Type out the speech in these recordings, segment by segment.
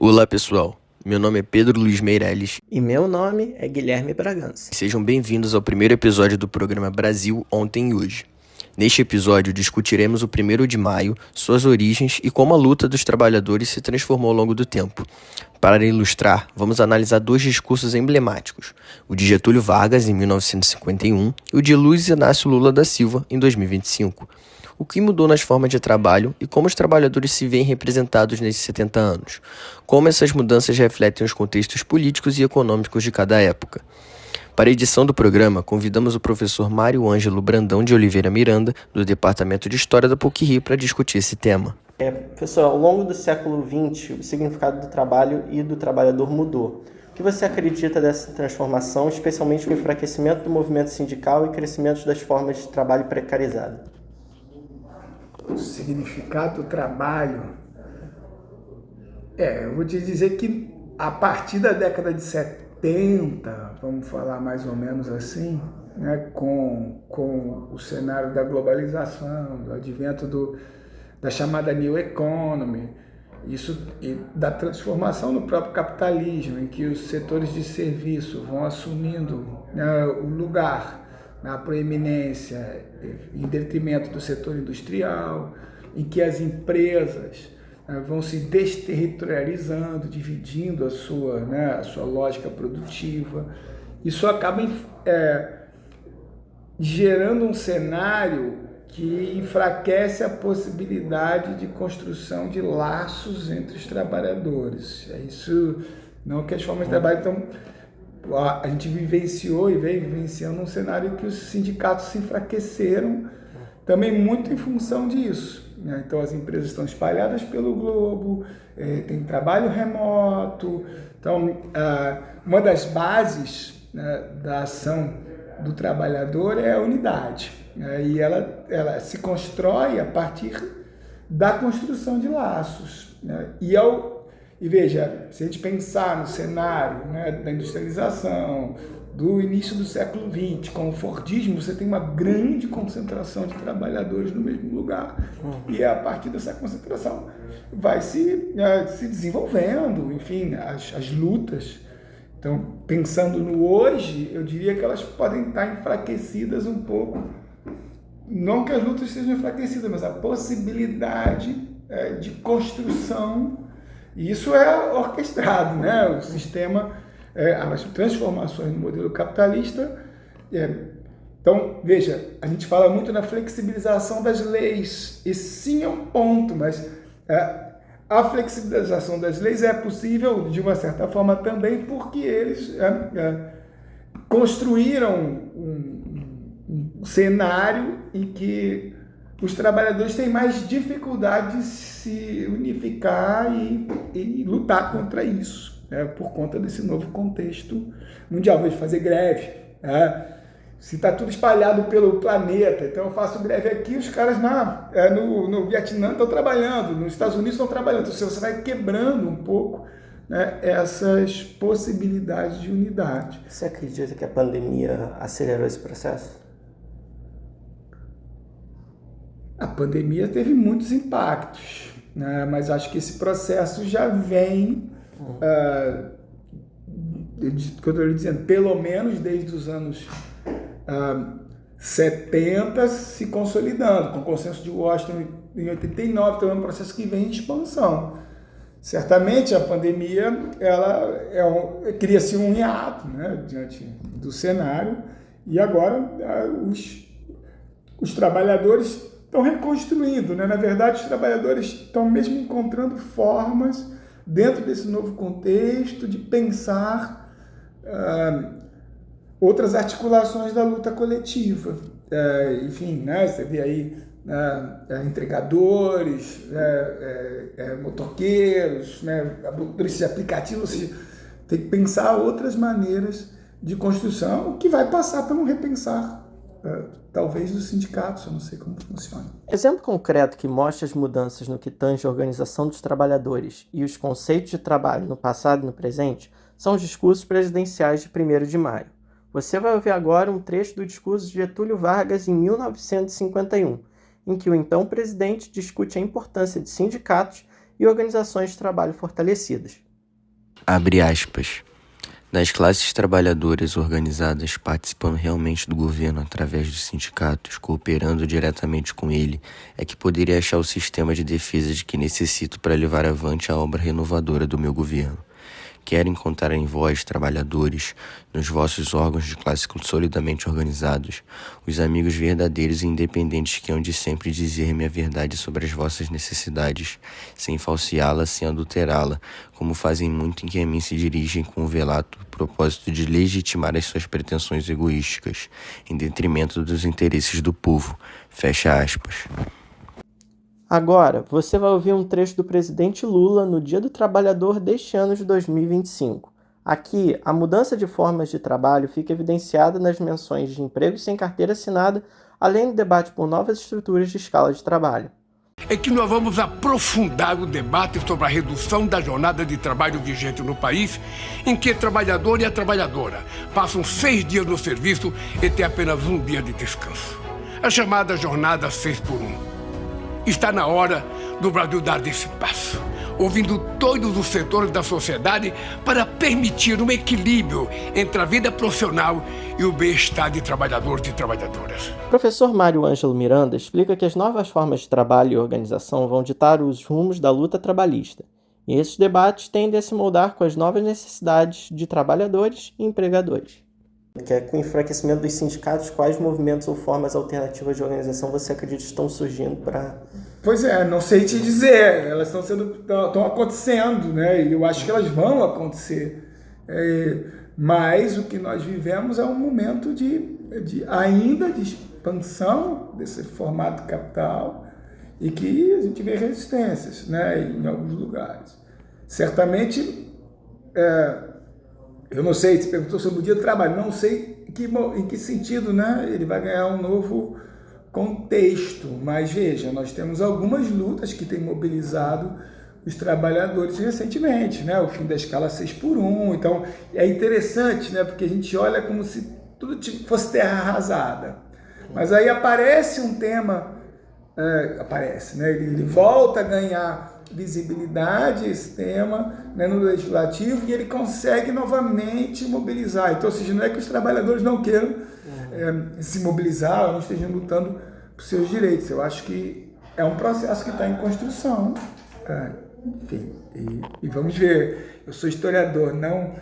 Olá pessoal, meu nome é Pedro Luiz Meirelles E meu nome é Guilherme Bragança. e sejam bem-vindos ao primeiro episódio do programa Brasil Ontem e Hoje. Neste episódio discutiremos o 1º de maio, suas origens e como a luta dos trabalhadores se transformou ao longo do tempo. Para ilustrar, vamos analisar 2 discursos emblemáticos, o de Getúlio Vargas em 1951 e o de Luiz Inácio Lula da Silva em 2025. O que mudou nas formas de trabalho e como os trabalhadores se veem representados nesses 70 anos. Como essas mudanças refletem os contextos políticos e econômicos de cada época. Para a edição do programa, convidamos o professor Mário Ângelo Brandão de Oliveira Miranda, do Departamento de História da PUC-Rio, para discutir esse tema. Professor, ao longo do século XX, o significado do trabalho e do trabalhador mudou. O que você acredita dessa transformação, especialmente com o enfraquecimento do movimento sindical e crescimento das formas de trabalho precarizado? O significado do trabalho, eu vou te dizer que a partir da década de 70, vamos falar mais ou menos assim, né, com o cenário da globalização, do advento da chamada New Economy, isso, e da transformação no próprio capitalismo, em que os setores de serviço vão assumindo, né, o lugar, na proeminência, em detrimento do setor industrial, em que as empresas vão se desterritorializando, dividindo a sua lógica produtiva. Isso acaba gerando um cenário que enfraquece a possibilidade de construção de laços entre os trabalhadores. É isso, não que as formas de trabalho estão... A gente vivenciou e veio vivenciando um cenário em que os sindicatos se enfraqueceram, também muito em função disso, né? Então as empresas estão espalhadas pelo globo, tem trabalho remoto. Então, uma das bases, né, da ação do trabalhador é a unidade, né? E ela se constrói a partir da construção de laços, né? E veja, se a gente pensar no cenário, né, da industrialização, do início do século XX, com o Fordismo, você tem uma grande concentração de trabalhadores no mesmo lugar. E a partir dessa concentração vai se desenvolvendo, enfim, as lutas. Então, pensando no hoje, eu diria que elas podem estar enfraquecidas um pouco. Não que as lutas sejam enfraquecidas, mas a possibilidade de construção. E isso é orquestrado, né? O sistema, as transformações no modelo capitalista. Então, veja, a gente fala muito na flexibilização das leis. Esse sim é um ponto, mas a flexibilização das leis é possível, de uma certa forma, também porque eles construíram um cenário em que os trabalhadores têm mais dificuldade de se unificar e lutar contra isso, né, por conta desse novo contexto mundial. Veja, fazer greve, né? Se está tudo espalhado pelo planeta, então eu faço greve aqui, os caras no Vietnã estão trabalhando, nos Estados Unidos estão trabalhando. Então você vai quebrando um pouco, né, essas possibilidades de unidade. Você acredita que a pandemia acelerou esse processo? A pandemia teve muitos impactos, né? Mas acho que esse processo já vem, que eu estou dizendo, pelo menos desde os anos 70 se consolidando, com o consenso de Washington em 89, então é um processo que vem em expansão. Certamente a pandemia cria-se um hiato, né, diante do cenário, e agora os trabalhadores estão reconstruindo, né? Na verdade, os trabalhadores estão mesmo encontrando formas, dentro desse novo contexto, de pensar outras articulações da luta coletiva. Enfim, né? Você vê aí entregadores, motoqueiros, né? Motoristas de aplicativo, ou seja, tem que pensar outras maneiras de construção, que vai passar por um repensar talvez dos sindicatos, eu não sei como funciona. Exemplo concreto que mostra as mudanças no que tange a organização dos trabalhadores e os conceitos de trabalho no passado e no presente são os discursos presidenciais de 1º de maio. Você vai ouvir agora um trecho do discurso de Getúlio Vargas em 1951, em que o então presidente discute a importância de sindicatos e organizações de trabalho fortalecidas. Abre aspas. Das classes trabalhadoras organizadas participando realmente do governo através dos sindicatos, cooperando diretamente com ele, é que poderia achar o sistema de defesa de que necessito para levar avante a obra renovadora do meu governo. Quero encontrar em vós, trabalhadores, nos vossos órgãos de classe solidamente organizados, os amigos verdadeiros e independentes que hão de sempre dizer-me a verdade sobre as vossas necessidades, sem falseá-la, sem adulterá-la, como fazem muito em que a mim se dirigem com o velato propósito de legitimar as suas pretensões egoísticas, em detrimento dos interesses do povo. Fecha aspas. Agora, você vai ouvir um trecho do presidente Lula no Dia do Trabalhador deste ano de 2025. Aqui, a mudança de formas de trabalho fica evidenciada nas menções de empregos sem carteira assinada, além do debate por novas estruturas de escala de trabalho. É que nós vamos aprofundar o debate sobre a redução da jornada de trabalho vigente no país, em que o trabalhador e a trabalhadora passam 6 dias no serviço e têm apenas 1 dia de descanso. A chamada jornada 6x1. Está na hora do Brasil dar esse passo, ouvindo todos os setores da sociedade para permitir um equilíbrio entre a vida profissional e o bem-estar de trabalhadores e trabalhadoras. O professor Mário Ângelo Miranda explica que as novas formas de trabalho e organização vão ditar os rumos da luta trabalhista, e esses debates tendem a se moldar com as novas necessidades de trabalhadores e empregadores. Que é com o enfraquecimento dos sindicatos, quais movimentos ou formas alternativas de organização você acredita estão surgindo para... Pois é, não sei te dizer, elas estão acontecendo, né? E eu acho que elas vão acontecer. Mas o que nós vivemos é um momento ainda de expansão desse formato capital e que a gente vê resistências, né, em alguns lugares. Certamente, eu não sei, você perguntou sobre o dia do trabalho, não sei em que sentido, né, ele vai ganhar um novo contexto, mas veja, nós temos algumas lutas que têm mobilizado os trabalhadores recentemente, né, o fim da escala 6x1, então é interessante, né, porque a gente olha como se tudo fosse terra arrasada, mas aí aparece um tema, né, ele volta a ganhar visibilidade, esse tema, né, no legislativo, e ele consegue novamente mobilizar. Então, ou seja, não é que os trabalhadores não queiram se mobilizar ou não estejam lutando por seus direitos. Eu acho que é um processo que está em construção. Enfim, e vamos ver. Eu sou historiador, não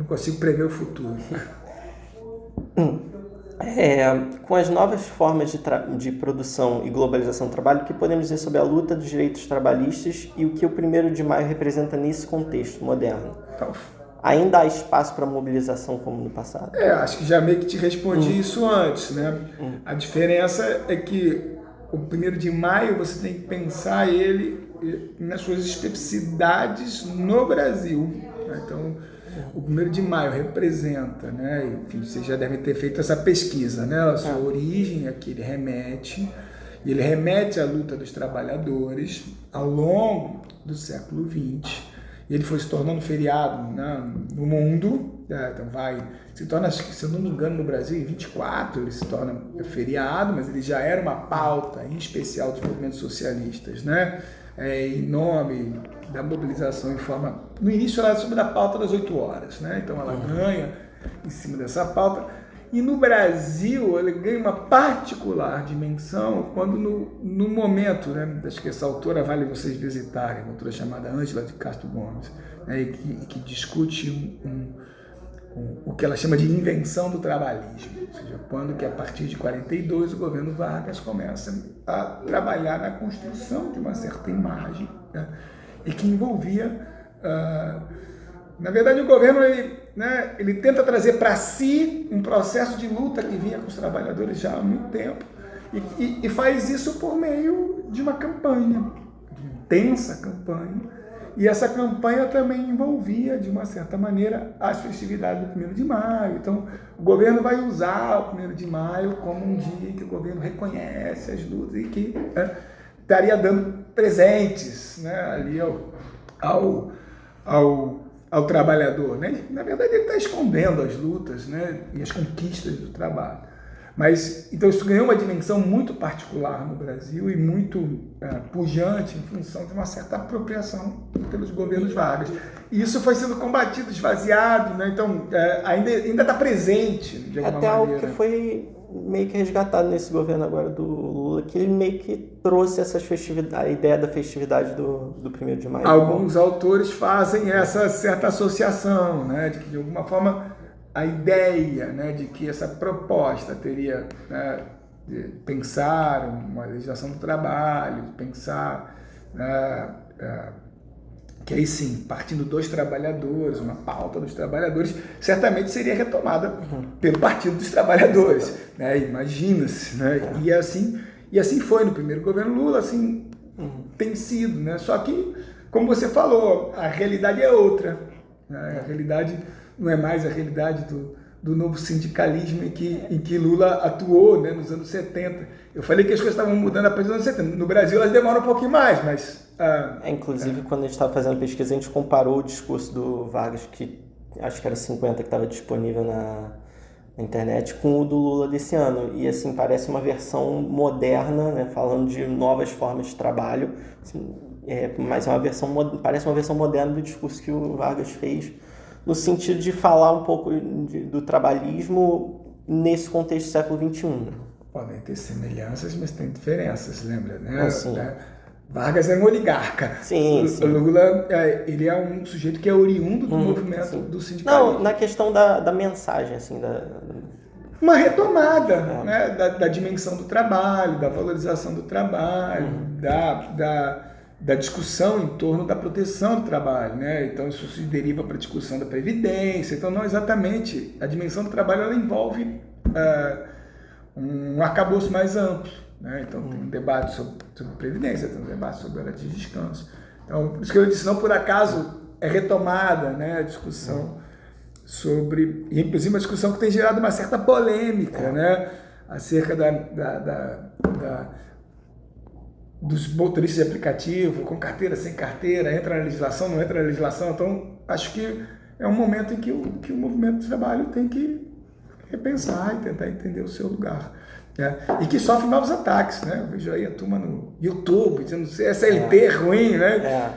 consigo prever o futuro. Com as novas formas de produção e globalização do trabalho, o que podemos dizer sobre a luta dos direitos trabalhistas e o que o 1º de maio representa nesse contexto moderno? Então, ainda há espaço para mobilização como no passado? Acho que já meio que te respondi isso antes, né? A diferença é que o 1º de maio você tem que pensar ele nas suas especificidades no Brasil, né? Então, o 1º de maio representa, né? Enfim, vocês já devem ter feito essa pesquisa, né? A sua origem, a que ele remete à luta dos trabalhadores ao longo do século XX. E ele foi se tornando feriado, né, no mundo, então se torna, se eu não me engano, no Brasil, em 24 ele se torna feriado, mas ele já era uma pauta, em especial dos movimentos socialistas, né, em nome da mobilização em forma... No início ela era sobre a pauta das 8 horas, né, então ela ganha em cima dessa pauta, e no Brasil ele ganha uma particular dimensão quando no momento, né, acho que essa autora vale vocês visitarem, uma autora chamada Ângela de Castro Gomes, né, e que discute o que ela chama de invenção do trabalhismo, ou seja, quando que a partir de 42 o governo Vargas começa a trabalhar na construção de uma certa imagem, né, e que envolvia... na verdade, o governo ele tenta trazer para si um processo de luta que vinha com os trabalhadores já há muito tempo e faz isso por meio de uma campanha, de uma intensa campanha. E essa campanha também envolvia, de uma certa maneira, as festividades do 1º de maio. Então, o governo vai usar o 1º de maio como um dia que o governo reconhece as lutas e que estaria dando presentes, né, ali ao trabalhador, né? Na verdade, ele está escondendo as lutas, né, e as conquistas do trabalho. Mas, então isso ganhou uma dimensão muito particular no Brasil e muito pujante em função de uma certa apropriação pelos governos Vargas. E isso foi sendo combatido, esvaziado, né? Então ainda está presente de alguma até maneira. algo que foi meio que resgatado nesse governo agora do Lula, que ele meio que trouxe essas festividades, a ideia da festividade do 1º de maio. Alguns autores fazem essa certa associação, né? De que de alguma forma a ideia, né, de que essa proposta teria, né, de pensar uma legislação do trabalho, pensar que aí sim, partindo dos trabalhadores, uma pauta dos trabalhadores, certamente seria retomada pelo Partido dos Trabalhadores, né? Imagina-se, né? E assim foi no primeiro governo Lula, assim tem sido, né? Só que, como você falou, a realidade é outra, né? A realidade não é mais a realidade do novo sindicalismo em que Lula atuou, né, nos anos 70. Eu falei que as coisas estavam mudando a partir dos anos 70. No Brasil elas demoram um pouquinho mais, mas... inclusive, quando a gente estava fazendo pesquisa, a gente comparou o discurso do Vargas, que acho que era 50, que estava disponível na internet, com o do Lula desse ano. E assim, parece uma versão moderna, né, falando de novas formas de trabalho, assim, mas parece uma versão moderna do discurso que o Vargas fez, no sentido de falar um pouco do trabalhismo nesse contexto do século XXI. Podem ter semelhanças, mas tem diferenças, lembra? Né? Assim. Vargas é um oligarca. Sim. Lula ele é um sujeito que é oriundo do movimento do sindicalismo. Não, na questão da mensagem, assim, uma retomada, né, da dimensão do trabalho, da valorização do trabalho, da discussão em torno da proteção do trabalho, né? Então isso se deriva para a discussão da previdência. Então não exatamente, a dimensão do trabalho ela envolve um arcabouço mais amplo, né? Então tem um debate sobre previdência, tem um debate sobre hora de descanso. Então por isso que eu disse, não por acaso é retomada, né, a discussão sobre, e inclusive uma discussão que tem gerado uma certa polêmica, né, acerca dos motoristas de aplicativo, com carteira, sem carteira, entra na legislação, não entra na legislação. Então, acho que é um momento em que o movimento de trabalho tem que repensar e tentar entender o seu lugar. Né? E que sofre novos ataques, né? Eu vejo aí a turma no YouTube dizendo que SLT é ruim, né?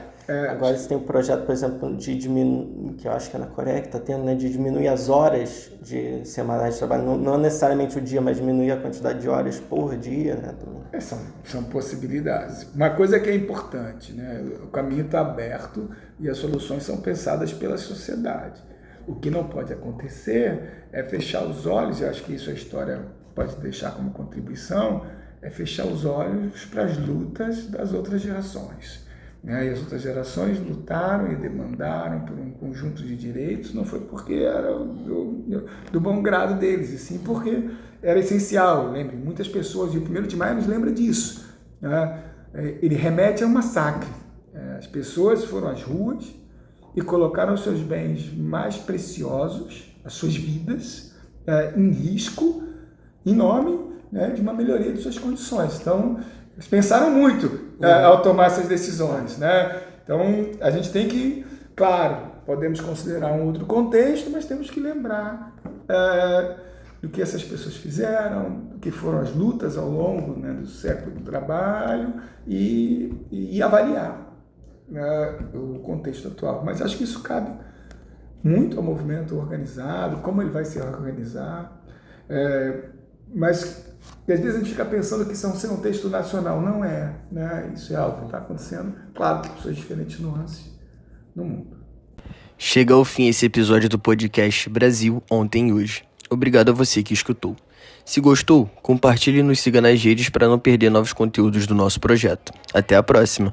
Agora você tem um projeto, por exemplo, de diminuir, que eu acho que é na Coreia que está tendo, né, de diminuir as horas de semanais de trabalho, não necessariamente o dia, mas diminuir a quantidade de horas por dia, né? São possibilidades. Uma coisa que é importante, né? O caminho está aberto e as soluções são pensadas pela sociedade. O que não pode acontecer é fechar os olhos, eu acho que isso a história pode deixar como contribuição, é fechar os olhos para as lutas das outras gerações. E as outras gerações lutaram e demandaram por um conjunto de direitos, não foi porque era do bom grado deles, e sim porque era essencial. Lembre, muitas pessoas, e o 1º de maio nos lembra disso, né? Ele remete a um massacre. As pessoas foram às ruas e colocaram os seus bens mais preciosos, as suas vidas, em risco, em nome, né, de uma melhoria de suas condições. Então, eles pensaram muito ao tomar essas decisões, né? Então, a gente tem que, claro, podemos considerar um outro contexto, mas temos que lembrar do que essas pessoas fizeram, do que foram as lutas ao longo, né, do século do trabalho e avaliar, né, o contexto atual. Mas acho que isso cabe muito ao movimento organizado, como ele vai se organizar, mas às vezes a gente fica pensando que isso é um texto nacional. Não é, né? Isso é algo que está acontecendo, claro, com suas diferentes nuances no mundo. Chega ao fim esse episódio do podcast Brasil Ontem e Hoje. Obrigado a você que escutou. Se gostou, compartilhe e nos siga nas redes para não perder novos conteúdos do nosso projeto. Até a próxima!